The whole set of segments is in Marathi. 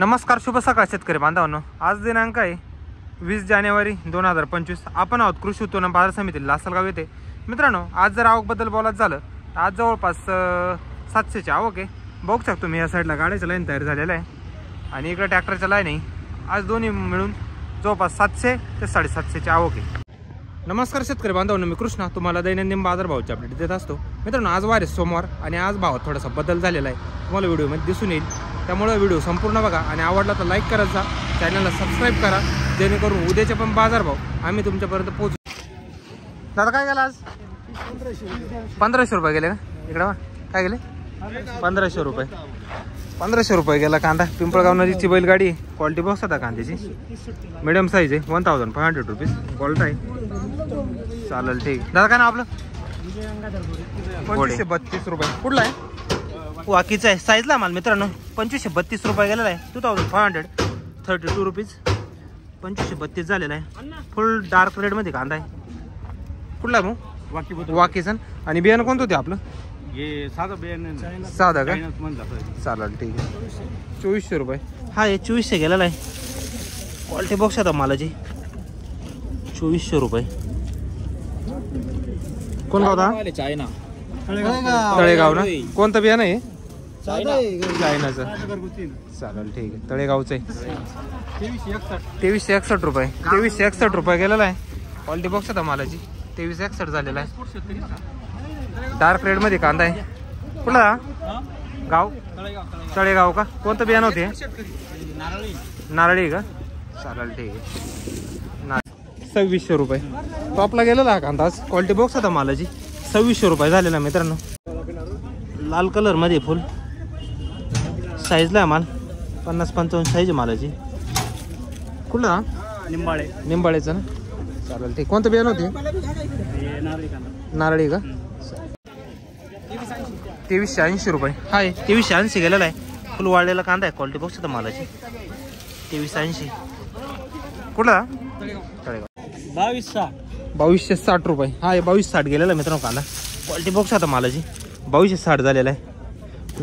नमस्कार, शुभ सकाळ शेतकरी बांधवांनो. आज दिनांक आहे 20 जानेवारी 2025. आपण आहोत कृषी उत्पन्न बाजार समिती लासलगाव येथे. मित्रांनो, आज जर आवकबद्दल बोलायचं झालं तर आज जवळपास 700ची आवक आहे. बघू शकतो तुम्ही या साईडला गाड्याच्या लाईन तयार झालेला आहे आणि इकडे ट्रॅक्टरच्या लाईन आहे. आज दोन्ही मिळून जवळपास 700 ते 750ची आवक आहे. नमस्कार शेतकरी बांधवांनो, मी कृष्णा तुम्हाला दैनंदिन बाजारभावाची अपडेट देत असतो. मित्रांनो, आज वार आहे सोमवार आणि आज भावात थोडासा बदल झालेला आहे, तुम्हाला व्हिडिओमध्ये दिसून येईल. त्यामुळे व्हिडिओ संपूर्ण बघा आणि आवडला तर लाईक करायचा, चॅनलला सबस्क्राईब करा, जेणेकरून उद्याचे पण बाजारभाव आम्ही तुमच्यापर्यंत पोहोचू. दादा काय गेला आज? 1500 रुपये गेले का? इकडे काय गेले? 1500 रुपये. 1500 रुपये गेला कांदा. पिंपळगाव नदीची बैलगाडी. क्वालिटी बॉक्स होता कांद्याची, मिडियम साईज आहे. 1500 रुपीज क्वालिटी आहे. चालेल, ठीक. दादा काय ना आपलं? 2532 रुपये. कुठला आहे? वाकीचा आहे. साईजला माल मित्रांनो 2532 रुपये गेलेला आहे. 2532 रुपीज. 2532 झालेला आहे. फुल डार्क रेडमध्ये कांदा आहे. कुठला मग? वाकीचा. आणि बियाणं कोणतं होते आपलं? साधं बियाणं. साधा का? चालेल, ठीक आहे. 2400 रुपये. हा, हे 2400 गेलेला आहे. क्वालिटी बॉक्स आता मालाची. 2400 रुपये. कोण गाव होता? चायना. तळेगाव ना? कोणतं बियाणं आहे? चायनाचं. चालेल, ठीक आहे. तळेगावचं आहे. 2361 रुपये. 2361 रुपये गेलेला आहे. क्वालिटी बॉक्स आता मालाची. 2361 झालेला आहे. डार्क रेड मध्ये कांदा आहे. कुठला गाव? तळेगाव का? कोणतं बियाणं होते? नारळी का? चालेल, ठीक आहे. 2600 रुपये. टॉपला गेलेला हा कांदा. क्वालिटी बॉक्स आता मालाची. 2600 रुपये झालेला मित्रांनो. लाल कलर मध्ये फुल साईजला माल. 50-55 साईज मालाची. कुठला? निंबाळेचं ना? चालेल, ठीक. कोणतं बियाणं होते? नारळी का? 2380 रुपये. हाय, 2380 गेलेला आहे. फुल वाढलेला कांदा आहे. क्वालिटी बॉक्स होता मालाची. 2380. कुठला? तळेगाव. 2260 रुपये. हा, 2260 गेलेला मित्रांनो कांदा. क्वालिटी बॉक्स आता मालाची. 2260 झालेला आहे.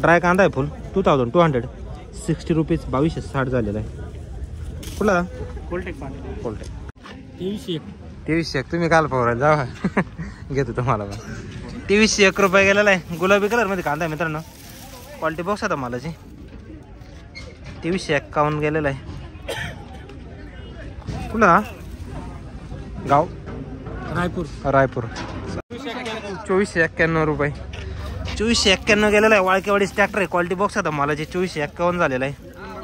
ड्राय कांदा आहे फुल. 2260 रुपीज. 2260 झालेला आहे. कुठला? कोलटेक. 2301. तुम्ही काल फवारायला जावा. घेतो तुम्हाला पण. 2301 रुपये गेलेला आहे. गुलाबी कलर मध्ये कांदा आहे मित्रांनो. क्वालिटी बॉक्स आता मालाची. 2351 गेलेला आहे. कुठला गाव? रायपूर. 2491 रुपये. 2491 गेलेला आहे. वाळकेवाडीच ट्रॅक्टर आहे. क्वालिटी बॉक्स आता मालाची. 2451 झालेला आहे.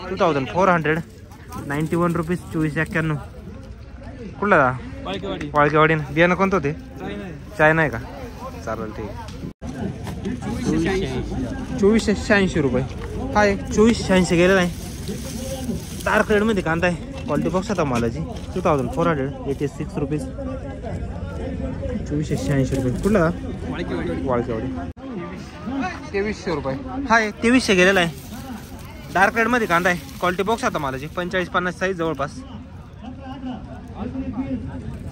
2491 रुपीज. 2491. कुठला? वाळकेवाडी. बियाणं कोणतं होते? चायना आहे का? चालेल, ठीक. 2480 रुपये. हाय, 2480 गेलेला आहे. डार्क रेड मध्ये कांदा आहे. क्वालिटी बॉक्स आता मालाची. 2486 रुपीज. 2480 रुपये. कुठला? वाळकेवाडी. 2300 रुपये. हाय, 2300 गेलेला आहे. डार्क रेड मध्ये कांदा आहे. क्वालिटी बॉक्स आता मालाची. 45-50 साईज जवळपास.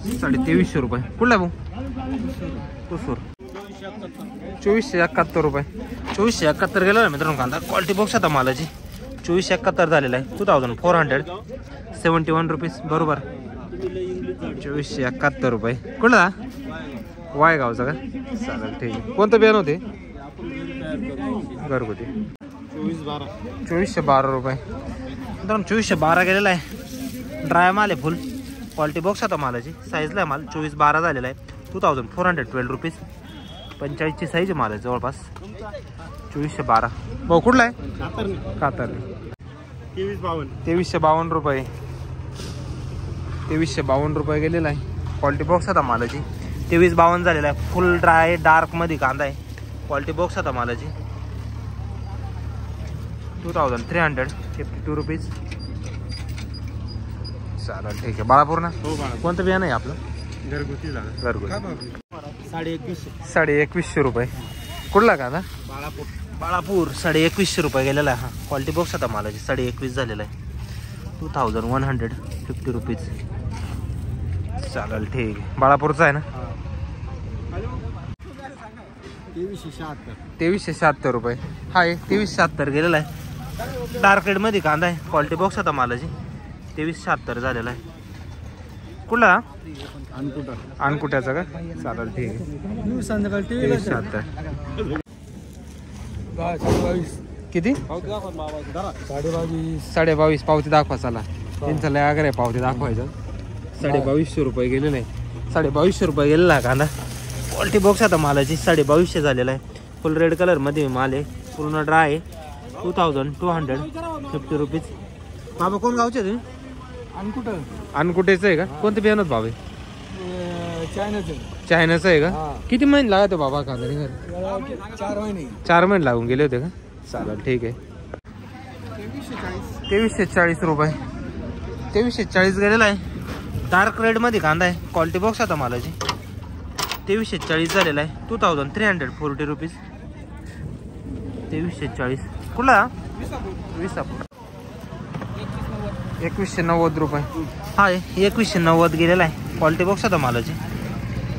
2350 रुपये. कुठला भाऊ? कुसूर. 2471 रुपये. 2471 गेलेला आहे मित्रांनो कांदा. क्वालिटी बॉक्स आता मालाची. 2471 झालेला आहे. 2471 रुपीज बरोबर. 2471 रुपये. कुठला? वायगावचा का? चालेल, ठीक आहे. कोणतं बियाणं होते? घरगुती. 2412 रुपये. मित्रांनो 2412 गेलेला आहे. ड्राय माल आहे फुल. क्वालिटी बॉक्स आता मालाची. साईजला माल. 2412 झालेला आहे. 2412 रुपीज. 45ची साईज माल आहे जवळपास. 2412. भाऊ कुठला आहे? कातर. 2352 रुपये. 2352 रुपये गेलेला आहे. क्वालिटी बॉक्स आता मालाची. 2352 झालेला आहे. फुल ड्राय डार्क मध्ये कांदा आहे. क्वालिटी बॉक्स आता मालाची. 2352 रुपीज. चालेल, ठीक आहे. बाळापूर ना? कोणतं बियाणं आहे आपलं? घरगुती. 2150 रुपये. कुठला कांदा? बाळापूर. 2150 रुपये गेलेला आहे. हा, क्वालिटी बॉक्स आता मालाची. 2150 झालेला आहे. 2150 रुपीज. चालेल, ठीक आहे. बाळापूरचा आहे ना? 2376 रुपये. हाय, 2376 गेलेला आहे. डार्क रेडमध्ये कांदा आहे. क्वालिटी बॉक्स आता मालाची 2376 झालेला आहे. कुठला अनकुट्याचा का? चालेल ठीक आहे. 2376 किती? 22.5 पावती दाखवा. चला त्यांचा लय आग्रह आहे पावती दाखवायचं. 2250 रुपये गेलेलं आहे. 2250 रुपये गेलेला आहे कांदा. क्वालिटी बॉक्स आता मालाची 2250 झालेला आहे. फुल रेड कलरमध्ये माल आहे. पूर्ण ड्राय आहे. 2250 रुपीज. बाबा कोण गावचे तुम्ही? अनकुटेचं आहे का? कोणतं बियाणं बाबा? चायनाचं आहे का? किती महिने लागत बाबा कांदा? 4 महिने लागून गेले होते का? चालेल ठीक आहे. 2340 रुपये. 2340 गेलेला आहे. डार्क रेडमध्ये कांदा आहे. क्वालिटी बॉक्स आता मालाची 2340 झालेला आहे. 2340 रुपीज. 2340 कुठला? विसापूर. 2190 रुपये. हा 2190 गेलेला आहे. क्वालिटी बॉक्स आता मालाची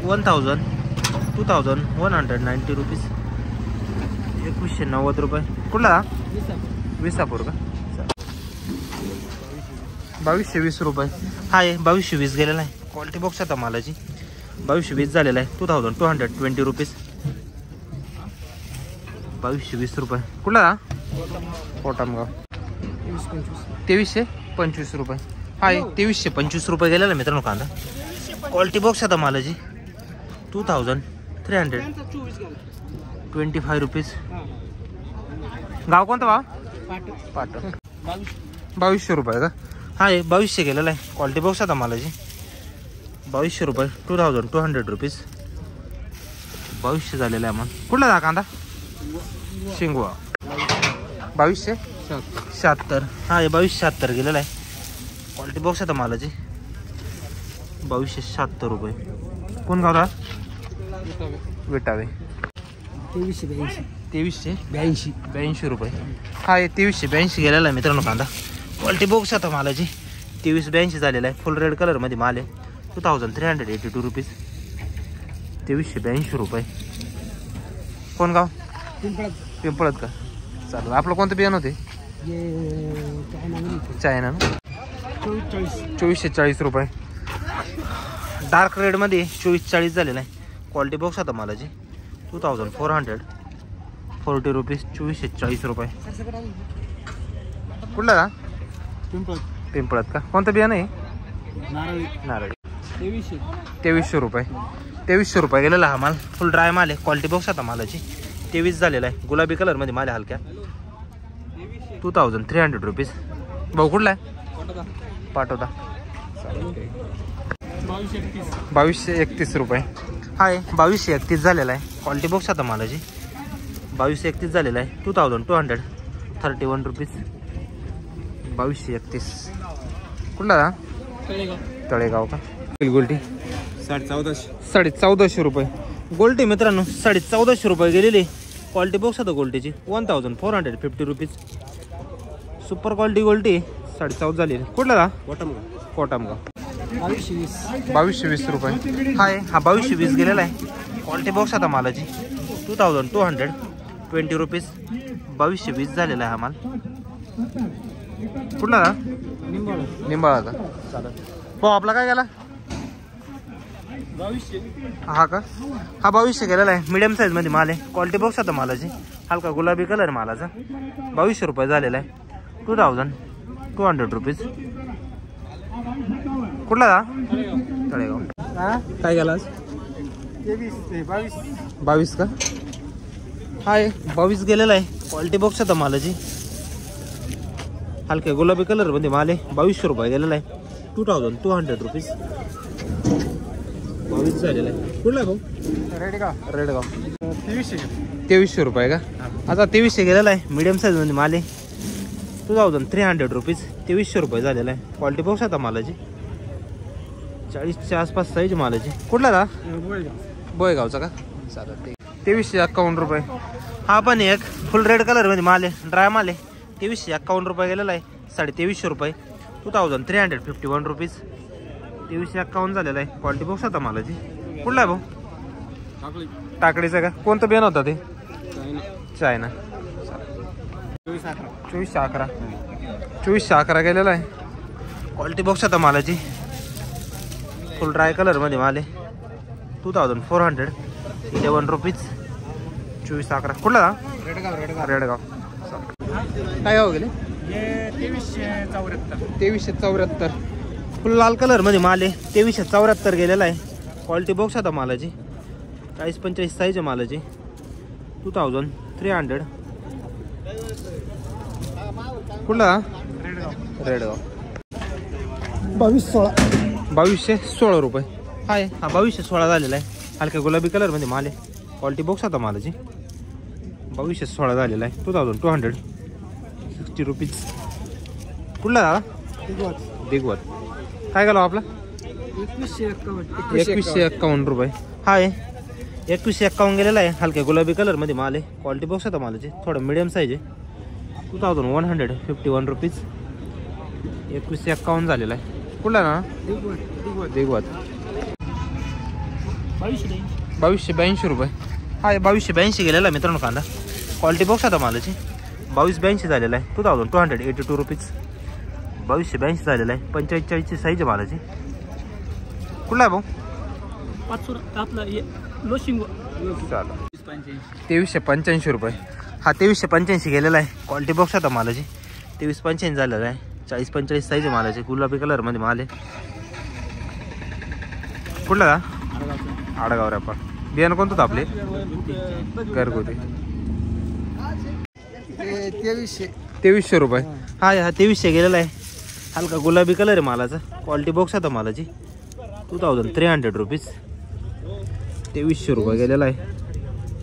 2190 रुपीज. 2190 रुपये. कुठला? विसापूर का? 2220 रुपये. हा 2220 गेलेला आहे. क्वालिटी बॉक्स आता मालाची 2220 झालेला आहे. 2220 रुपीज. 2220 रुपये. कुठला? कोटामगाव. 2325 रुपये. हा 2325 रुपये गेलेला मित्रांनो कांदा. क्वालिटी बॉक्स आता मालाची 2325 रुपीज. गाव कोणतं भाव? पाट. 2200 रुपये का? हा 2200 गेलेला आहे. क्वालिटी बॉक्स आता मालाची 2200 रुपये. 2200 रुपीज. 2200 झालेला आहे मग. कुठला जा कांदा? शिंगवा. 2276. हा 2276 गेलेला आहे. क्वालिटी बॉक्स आता मालाची 2276 रुपये. कोण गावला? विटावे. 2382 रुपये. हा 2382 गेलेला आहे मित्रांनो कांदा. क्वालिटी बॉक्स आता मालाची 2382 झालेला आहे. फुल रेड कलरमध्ये माल आहे. 2382 रुपीज. 2382 रुपये. कोण गाव? पिंपळत का? चालेल. आपलं कोणतं बियाणं होते? चायना ना. 2440 रुपये. डार्क रेडमध्ये 2440 झालेला आहे. क्वालिटी बॉक्स आता मालाची 2440 रुपीज. 2440 रुपये. कुठला का? पिंपळत का? कोणतं बियाणं आहे? नारळी. 2300 रुपये. 2300 रुपये गेलेला हा माल. फुल ड्राय माल आहे. क्वालिटी बॉक्स आता मालाची 23 झालेला आहे. गुलाबी कलरमध्ये माल आहे हलक्या. 2300 रुपीज. भाऊ कुठला आहे? पाठवता. 2231 रुपये. हाय 2231 झालेला आहे. क्वालिटी बॉक्स आता मालाची 2231 झालेला आहे. 2231 रुपीज. 2231. कुठला? तळेगाव का? गोल्टी 1450 रुपये. गोल्टी मित्रांनो 1450 रुपये गेलेली. क्वालिटी बॉक्स आता गोल्टीची 1450 रुपीज. सुपर क्वालिटी गोल्टी 1450 झालेली. कुठला? कोटामगाव. 2220 रुपये. हाय हा 2220 गेलेला आहे. क्वालिटी बॉक्स आता मालाची 2220 रुपीज. 2220 झालेला आहे हा माल. कुठला? निंबाळाचा. चालेल. भाऊ आपला काय गेला? 2200. हा का? हा 2200 गेलेला आहे. मीडियम साईजमध्ये माल आहे. क्वालिटी बॉक्स आता मालाची हलका गुलाबी कलर मालाचा. 2200 रुपये झालेला आहे. 2200 रुपीज. कुठला? तळेगाव. काय गेला? 22 का? हाय 22 गेलेला आहे. क्वालिटी बॉक्स आता मालाची हलक्या गुलाबी कलर मध्ये माल आहे. 2200 रुपये गेलेला आहे. 2200 रुपीज. 22 झालेला आहे. कुठला भाऊ? रेडगाव. 2300 रुपये का? आता 2300 गेलेला आहे. मीडियम साईज मध्ये माल आहे. 2300 रुपीज. 2300 रुपये झालेला आहे. क्वालिटी बॉक्स आता मालाची 40च्या आसपास साईज मालाची. कुठला का? बोयगावचा का? चालेल. 2351 रुपये. हा पण एक फुल रेड कलर मध्ये माल आहे. ड्राय माल आहे. 2351 रुपये गेलेला आहे. 2350 रुपये. 2351 रुपीज. 2351 झालेला आहे. क्वालिटी बॉक्स आता मालाची. कुठला आहे भाऊ? टाकडीचा का? कोणतं बियाणं होता ते? चायना. 2411 2411 गेलेला आहे. क्वालिटी बॉक्स आता मालाची फुल ड्राय कलर मध्ये माल आहे. 2411 रुपीज. 2411 कुठला रेडगाव. काय हो गेले 2374. फुल लाल कलर मध्ये माल आहे. 2374 गेलेला आहे. क्वालिटी बॉक्स आता मालाची 40-45 साईज आहे मालाची. 2300. कुठला रेडगाव. 2216 रुपये. हाय हा 2216 झालेला आहे. हलक्या गुलाबी कलर मध्ये माल आहे. क्वालिटी बॉक्स आता मालाची 2216 झालेला आहे. 2260 रुपीज. कुठला दादा दिगवत. काय गेलो आपला 2151 रुपये. हाय 2151 गेलेला आहे. हलक्या गुलाबी कलर मध्ये माल आहे. क्वालिटी बॉक्स आता मालाची थोडं मिडियम साईज आहे. 2151 रुपीज. 2151 झालेला आहे. कुठला ना दिगवत. 2282 रुपये. हा 2282 गेलेला आहे मित्रांनो कांदा. क्वालिटी बॉक्स आता मालाची 2282 झालेला आहे. 2282 रुपीज. 2282 झालेला आहे. 45ची साईज आहे मालाची. कुठला आहे भाऊ 2385 रुपये. हा 2385 गेलेला आहे. क्वालिटी बॉक्स आता मालाची 2385 झालेला आहे. 40-45 साईज आहे मालाची. गुलाबी कलर मध्ये माल आहे. कुठला का आडगाव रॅपर. बियाणं कोणतं होतं आपले घरगुती. 2300 रुपये. हा 2300 गेलेला आहे. हलका गुलाबी कलर आहे मालाचा. क्वालिटी बॉक्स आता मालाची 2300 रुपीज. 2300 रुपये गेलेला आहे.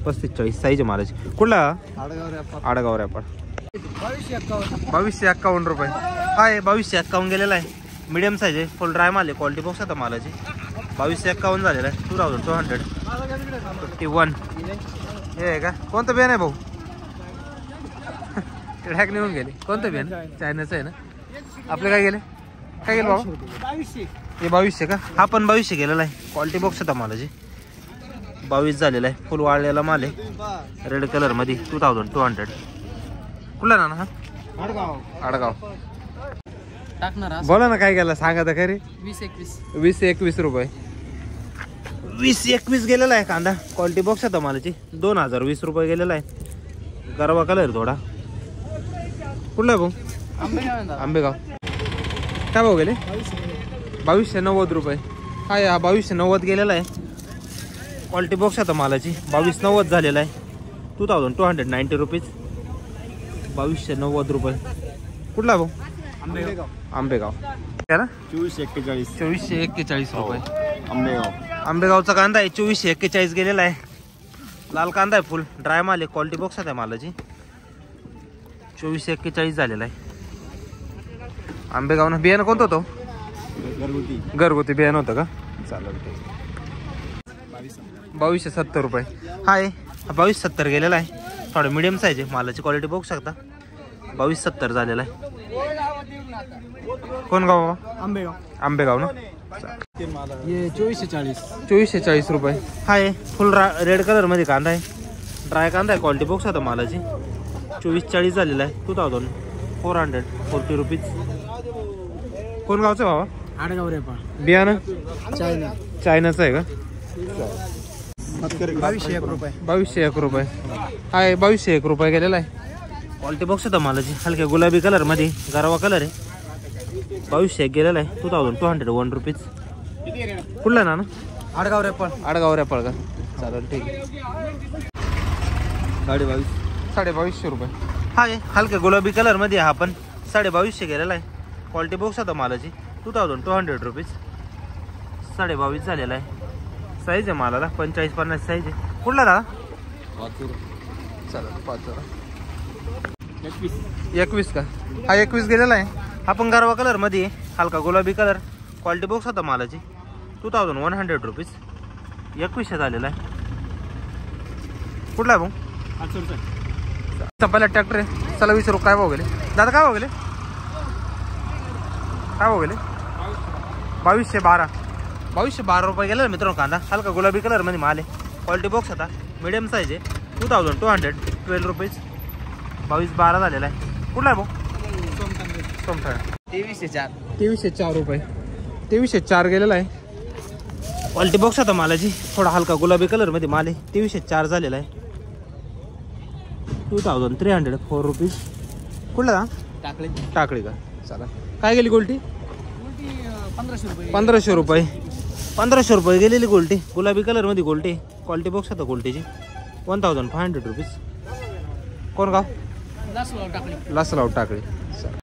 35-40 साईज आहे मालाची. कुठला आडगाव रॅपर. 2251 रुपये. हा 2251 गेलेला आहे. मिडियम साईज आहे. फुल ड्राय माल आहे. क्वालिटी बॉक्स आता मालाची 2251 झालेला आहे. 2251 हे आहे का. कोणतं बियाणं आहे भाऊ हॅक निघून गेले. कोणतं बियाणं चायनाचं आहे ना आपलं. काय गेले बाबा हे 2200 का. हा पण 2200 गेलेला आहे. क्वालिटी बॉक्स आता मालाची 22 झालेला आहे. फुल वाळलेला माल आहे. रेड कलर मध्ये 2200. कुठला ना हा आडगाव. बोला ना काय गेला सांगा तर खरी. 20-21 रुपये. 20-21 गेलेला आहे कांदा. क्वालिटी बॉक्स आता मालाची 2020 रुपये गेलेला आहे. गरवा कलर थोडा. कुठला भाऊ आंबेगाव. काय भाऊ गेले 2290 रुपये. हा 2290 गेलेला आहे. क्वालिटी बॉक्स आता मालाची 2290 झालेला आहे. 2290 रुपीज. 2290 रुपये. कुठला भाऊ आंबेगाव. ना 2441 रुपये. आंबेगावचा कांदा आहे. 2441 गेलेला आहे. लाल कांदा आहे. फुल ड्राय माल आहे. क्वालिटी बॉक्स आहे मालाची 2441 झालेला आहे. आंबेगाव ना. बियाणं कोणतं होतं घरगुती बियाणं होतं का. चालेल. 2270 रुपये. हा 2270 गेलेला आहे. थोडं मिडियम साईज आहे. मालाची क्वालिटी बघू शकता. 2270 झालेला आहे. कोण गाव बाबा आंबेगाव ना. 2440 रुपये. हा फुल रेड कलर मध्ये कांदा आहे. ड्राय कांदा आहे. क्वालिटी बॉक्स आता मालाची 2440 झालेला आहे. 2440 रुपीज. कोण गावचं बाबा आडगाव रे. बियाणं चायनाचं आहे का. 2201 रुपये. हा 2201 रुपये गेलेला आहे. क्वालिटी बॉक्स होता मालाची हलक्या गुलाबी कलर मध्ये गरवा कलर आहे. 2201 गेलेला आहे. 2201 रुपीज. कुठला ना आडगाव रेपळ का. चालेल ठीक आहे. 2250 रुपये. हा हलक्या गुलाबी कलर मध्ये हा पण 2250 गेलेला आहे. क्वालिटी बॉक्स होता मालाची 2200 रुपीज. 22.5 झालेला आहे. साईज आहे मालाला 45-50 साईज आहे. कुठला दादा चालेल 21 का. हा 21 गेलेला आहे. हा पण गरवा कलर मध्ये हलका गुलाबी कलर. क्वालिटी बॉक्स होता मालाची 2100 रुपीज. 2100 झालेला आहे. कुठला आहे भाऊ पहिला ट्रॅक्टर आहे. चला विचारू काय भाव गेले दादा. काय भाव गेले 2212 रुपये गेले मित्रांनो कांदा. हलका गुलाबी कलर मध्ये माल आहे. क्वालिटी बॉक्स होता मिडियम साईज आहे. 2212 रुपीज. 22-12 झालेला आहे. कुठला आहे भाऊ? सोमठाण. 2304 रुपये. 2304 गेलेला आहे. क्वालिटी बॉक्स आता मालाची थोडा हलका गुलाबी कलर मध्ये माल आहे. 2304 झालेला आहे. 2304 रुपीज. कुठला टाकळी का? चला. काय गेली गोल्टी? 1500 रुपये. 1500 रुपये गेलेली गोल्टी. गुलाबी कलर मध्ये गोल्टी. क्वालिटी बॉक्स आता गोल्टीची 1500 रुपीज. कोण गाव? लासलाव टाकळी.